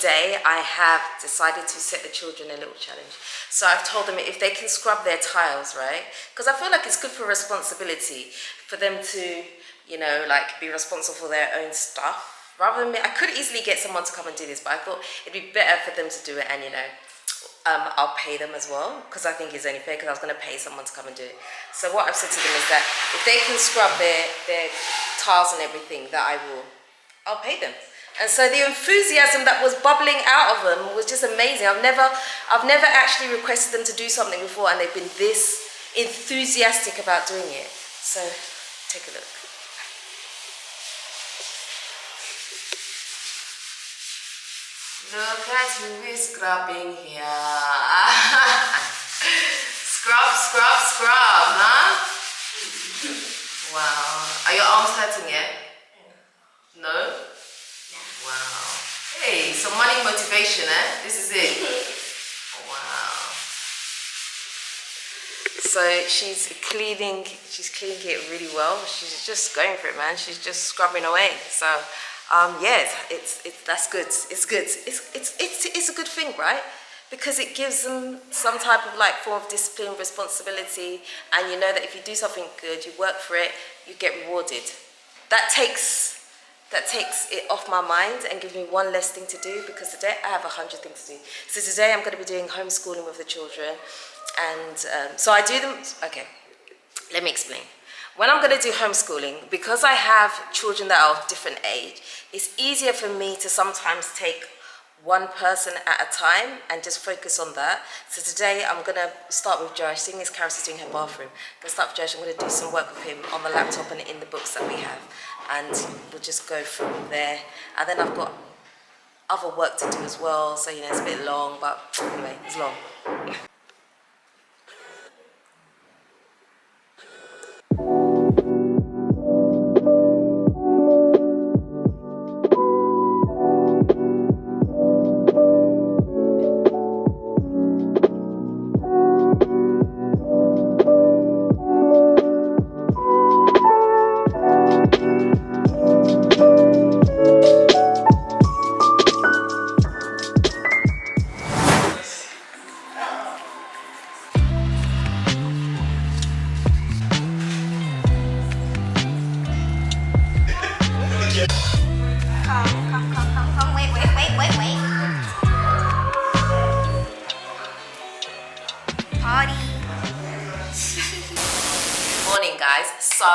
today I have decided to set the children a little challenge. So I've told them if they can scrub their tiles, right? Because I feel like it's good for responsibility for them to, you know, like be responsible for their own stuff. Rather than me, I could easily get someone to come and do this, but I thought it'd be better for them to do it, and you know, I'll pay them as well, because I think it's only fair, because I was going to pay someone to come and do it. So what I've said to them is that if they can scrub their tiles and everything, that I'll pay them. And so the enthusiasm that was bubbling out of them was just amazing. I've never actually requested them to do something before, and they've been this enthusiastic about doing it. So take a look. Look at who is scrubbing here. Scrub, scrub, scrub, huh? Wow. Are your arms hurting yet? No? Wow. Hey, some money motivation, eh? This is it. Wow. So she's cleaning it really well. She's just going for it, man. She's just scrubbing away. So yes, that's good. It's good. It's a good thing, right? Because it gives them some type of like form of discipline, responsibility, and you know that if you do something good, you work for it, you get rewarded. That takes it off my mind and gives me one less thing to do, because today I have 100 things to do. So today I'm going to be doing homeschooling with the children, and so I do them. Okay, let me explain. When I'm going to do homeschooling, because I have children that are of different age, it's easier for me to sometimes take one person at a time and just focus on that. So today I'm going to start with Josh. Seeing as Karis is doing her bathroom, I'm going to start with Josh. I'm going to do some work with him on the laptop and in the books that we have, and we'll just go from there. And then I've got other work to do as well, so you know it's a bit long, but anyway, it's long. Morning, guys. So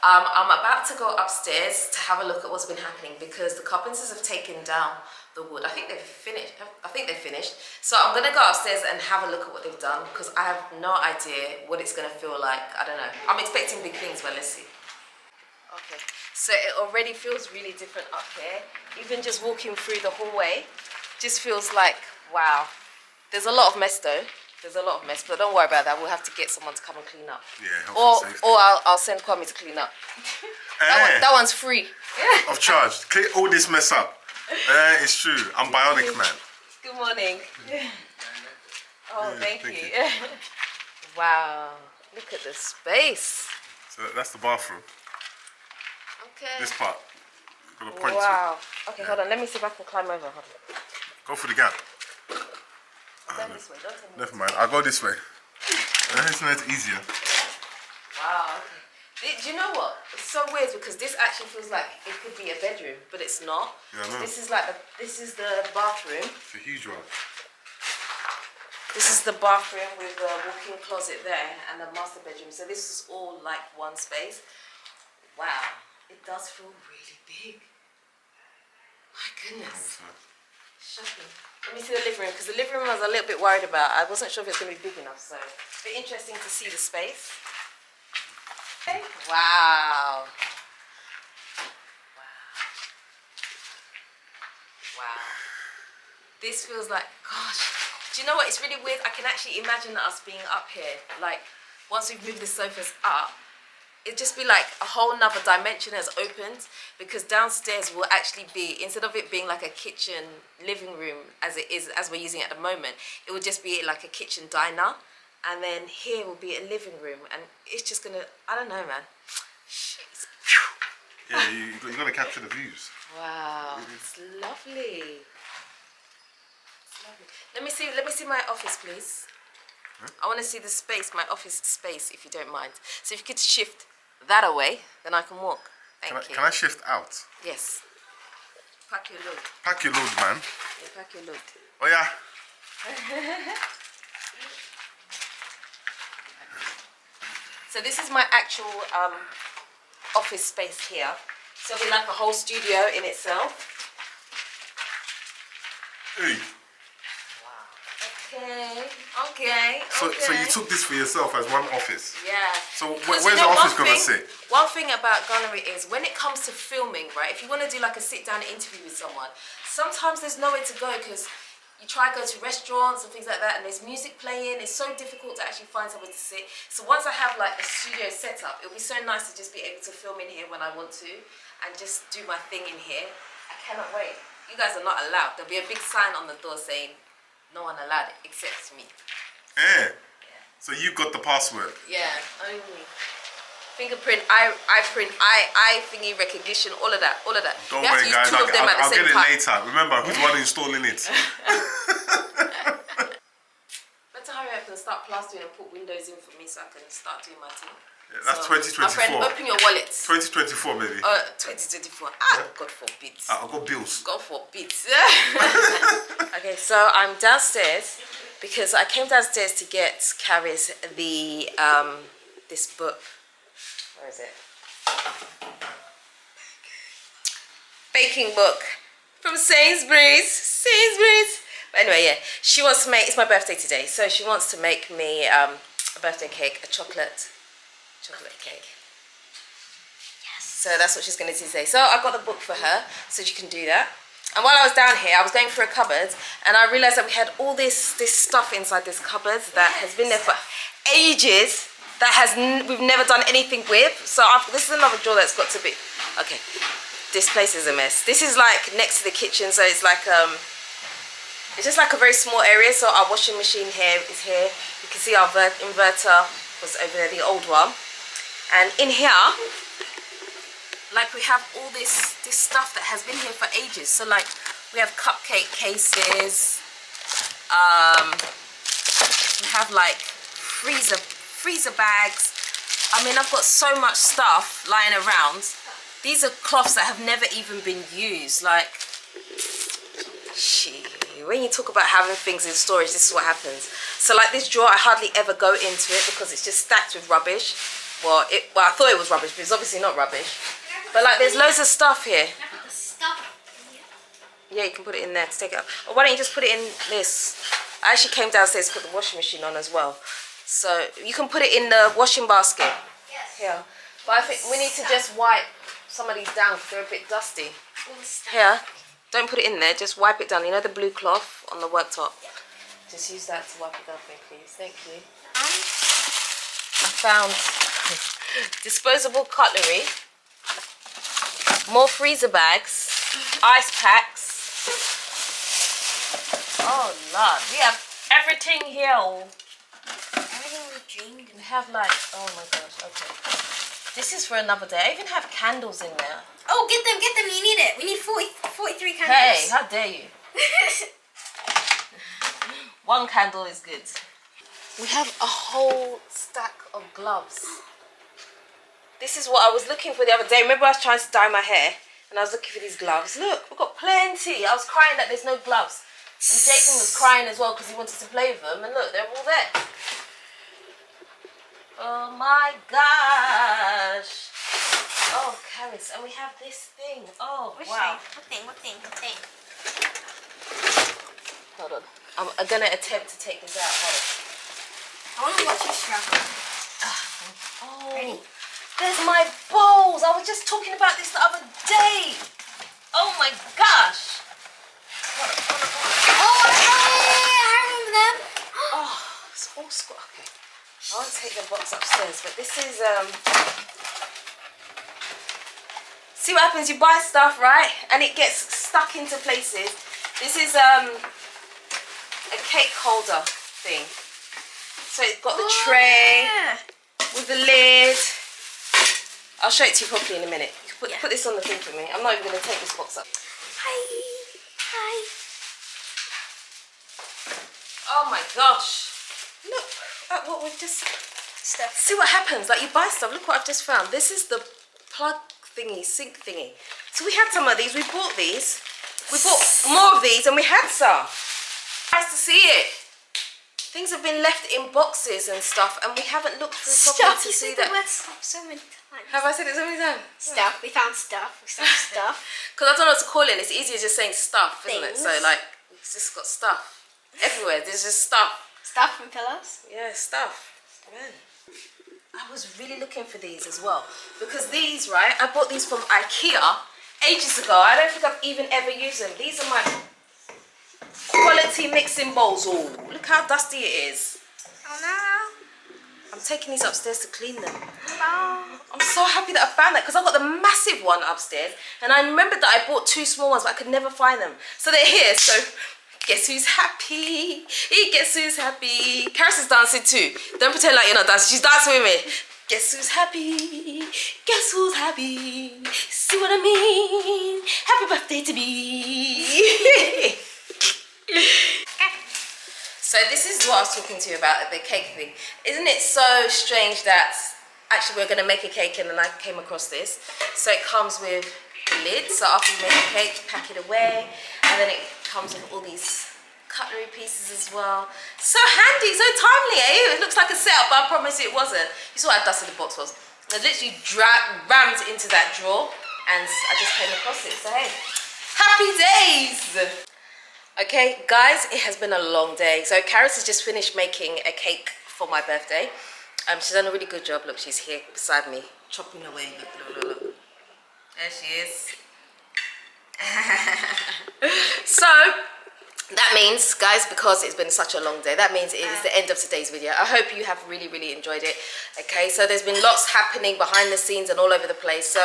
I'm about to go upstairs to have a look at what's been happening, because the carpenters have taken down the wood. I think they've finished. So I'm gonna go upstairs and have a look at what they've done, because I have no idea what it's gonna feel like. I don't know. I'm expecting big things, but let's see. Okay, so it already feels really different up here. Even just walking through the hallway just feels like, wow. There's a lot of mess though. There's a lot of mess, but don't worry about that. We'll have to get someone to come and clean up. Yeah, or I'll send Kwame to clean up. That one's free. Of charge. Clean all this mess up. It's true. I'm bionic, man. Good morning. Oh, thank you. Wow. Look at the space. So that's the bathroom. Okay. This part. Got a point wow. Okay, hold on. Let me see if I can climb over. Hold on. Go through the gap. This way. Don't tell me. Never mind. I'll go this way. It's not easier. Wow. Okay. Do you know what? It's so weird, because this actually feels like it could be a bedroom, but it's not. Yeah, I know. This is the bathroom. It's a huge one. This is the bathroom with the walk-in closet there and the master bedroom. So this is all like one space. Wow. It does feel really big. My goodness. Shocking. Let me see the living room, because the living room I was a little bit worried about. I wasn't sure if it's going to be big enough, so it's a bit interesting to see the space. Okay. Wow. Wow. This feels like, gosh. Do you know what? It's really weird. I can actually imagine us being up here. Like, once we've moved the sofas up, it'd just be like a whole nother dimension has opened, because downstairs will actually be, instead of it being like a kitchen living room as it is, as we're using it at the moment, it would just be like a kitchen diner, and then here will be a living room, and it's just gonna, I don't know, man. Yeah, you got to capture the views. Wow, it's lovely. Let me see my office, please. I want to see the space, my office space, if you don't mind. So if you could shift that away, then I can walk. Thank you. Can I shift out? Yes. Pack your load. Pack your load, man. Yeah, pack your load. Oh yeah. So this is my actual office space here. So it'll be like a whole studio in itself. Hey. Okay. So you took this for yourself as one office? Yeah. So Because, where's the office gonna sit? One thing about gunnery is when it comes to filming, right? If you want to do like a sit-down interview with someone, sometimes there's nowhere to go because you try to go to restaurants and things like that, and there's music playing. It's so difficult to actually find somewhere to sit. So once I have like a studio set up, it'll be so nice to just be able to film in here when I want to, and just do my thing in here. I cannot wait. You guys are not allowed. There'll be a big sign on the door saying, "No one allowed except me." Yeah. So you got the password? Yeah, only. Fingerprint, eye print, eye thingy recognition, all of that. Don't You have to worry, use guys. two of them at the I'll same get it time. later. Remember, who's the one installing it? Better hurry up and start plastering and put windows in for me so I can start doing my thing. Yeah, that's So, 2024. my friend, open your wallet. 2024, baby. 2024. God forbid. I've got bills. God forbid. Okay, so I'm downstairs because I came downstairs to get Caris the this book. Where is it? Baking book from Sainsbury's. But anyway, yeah, she wants to make. It's my birthday today, so she wants to make me a birthday cake, a chocolate cake. Yes. So that's what she's going to do today. So I got the book for her, so she can do that. And while I was down here, I was going through a cupboard, and I realised that we had all this stuff inside this cupboard that has been there for ages. We've never done anything with. So this is another drawer that's got to be okay. This place is a mess. This is like next to the kitchen, so it's like it's just like a very small area. So our washing machine here is here. You can see our inverter was over there, the old one. And in here, like we have all this stuff that has been here for ages. So like we have cupcake cases. We have like freezer bags. I mean, I've got so much stuff lying around. These are cloths that have never even been used. Like, when you talk about having things in storage, this is what happens. So like this drawer, I hardly ever go into it because it's just stacked with rubbish. Well, I thought it was rubbish, but it's obviously not rubbish. But like, there's loads of stuff here. Can I put the stuff in here? Yeah, you can put it in there to take it out. Or why don't you just put it in this? I actually came downstairs to put the washing machine on as well. So you can put it in the washing basket. Yes. Here. But I think we need to just wipe some of these down because they're a bit dusty. All the stuff. Here. Don't put it in there, just wipe it down. You know the blue cloth on the worktop? Yeah. Just use that to wipe it down for me, please. Thank you. And I found disposable cutlery, more freezer bags, ice packs. Oh Lord, we have everything here. everything we dreamed We have like, oh my gosh, okay. This is for another day. I even have candles in there. Oh, get them. You need it. We need 43 candles. Hey, how dare you? One candle is good. We have a whole stack of gloves. This is what I was looking for the other day. Remember I was trying to dye my hair and I was looking for these gloves. Look, we've got plenty. I was crying that there's no gloves. And Jason was crying as well because he wanted to play with them. And look, they're all there. Oh my gosh. Oh, Caris, and we have this thing. Oh, wow. What thing? Hold on. I'm going to attempt to take this out. Hold on. I want to watch you struggle. Oh, Ready? there's my bowls. I was just talking about this the other day. Oh my gosh. Oh, I remember them. Oh, it's all squat. Okay. I won't take the box upstairs, but this is see what happens, you buy stuff, right? And it gets stuck into places. This is a cake holder thing. So it's got the tray with the lid. I'll show it to you properly in a minute. You can put this on the thing for me. I'm not even going to take this box up. Hi. my gosh. Look at what we've just... Stuff. See what happens. Like, you buy stuff. Look what I've just found. This is the plug thingy, sink thingy. So we had some of these. We bought these. We bought more of these and we had some. Nice to see it. Things have been left in boxes and stuff, and we haven't looked through properly Stuff. to You see said the that. word stuff so many times. Have I said it so many times? Stuff. We found stuff. We found stuff. Because I don't know what to call it. It's easier just saying stuff, isn't it? Things. So like, it's just got stuff everywhere. There's just stuff. Stuff from pillows. Yeah, stuff. Man. I was really looking for these as well, because these, right? I bought these from Ikea ages ago. I don't think I've even ever used them. These are my quality mixing bowls. Oh, look how dusty it is. Oh no. I'm taking these upstairs to clean them. Oh. I'm so happy that I found that, because I've got the massive one upstairs, and I remembered that I bought 2 small ones, but I could never find them. So they're here. So guess who's happy? Guess who's happy? Karis is dancing too. Don't pretend like you're not dancing. She's dancing with me. Guess who's happy? Guess who's happy? See what I mean? Happy birthday to me. So this is what I was talking to you about, the cake thing. Isn't it so strange that actually we're going to make a cake, and then I came across this. So it comes with the lid. So after you make the cake, pack it away, and then it comes with all these cutlery pieces as well. So handy, so timely, eh? It looks like a setup, but I promise you it wasn't. You saw how dusty the box was. I literally rammed into that drawer, and I just came across it. So hey, happy days! Okay, guys, it has been a long day. So Karis has just finished making a cake for my birthday. She's done a really good job. Look, she's here beside me, chopping away. Look. There she is. So that means, guys, because it's been such a long day, that means it is the end of today's video. I hope you have really enjoyed it. Okay, so there's been lots happening behind the scenes and all over the place. So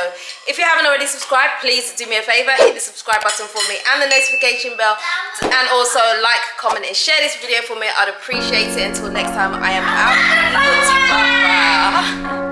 if you haven't already subscribed, please do me a favor, hit the subscribe button for me and the notification bell, and also like, comment and share this video for me. I'd appreciate it. Until next time, I am out.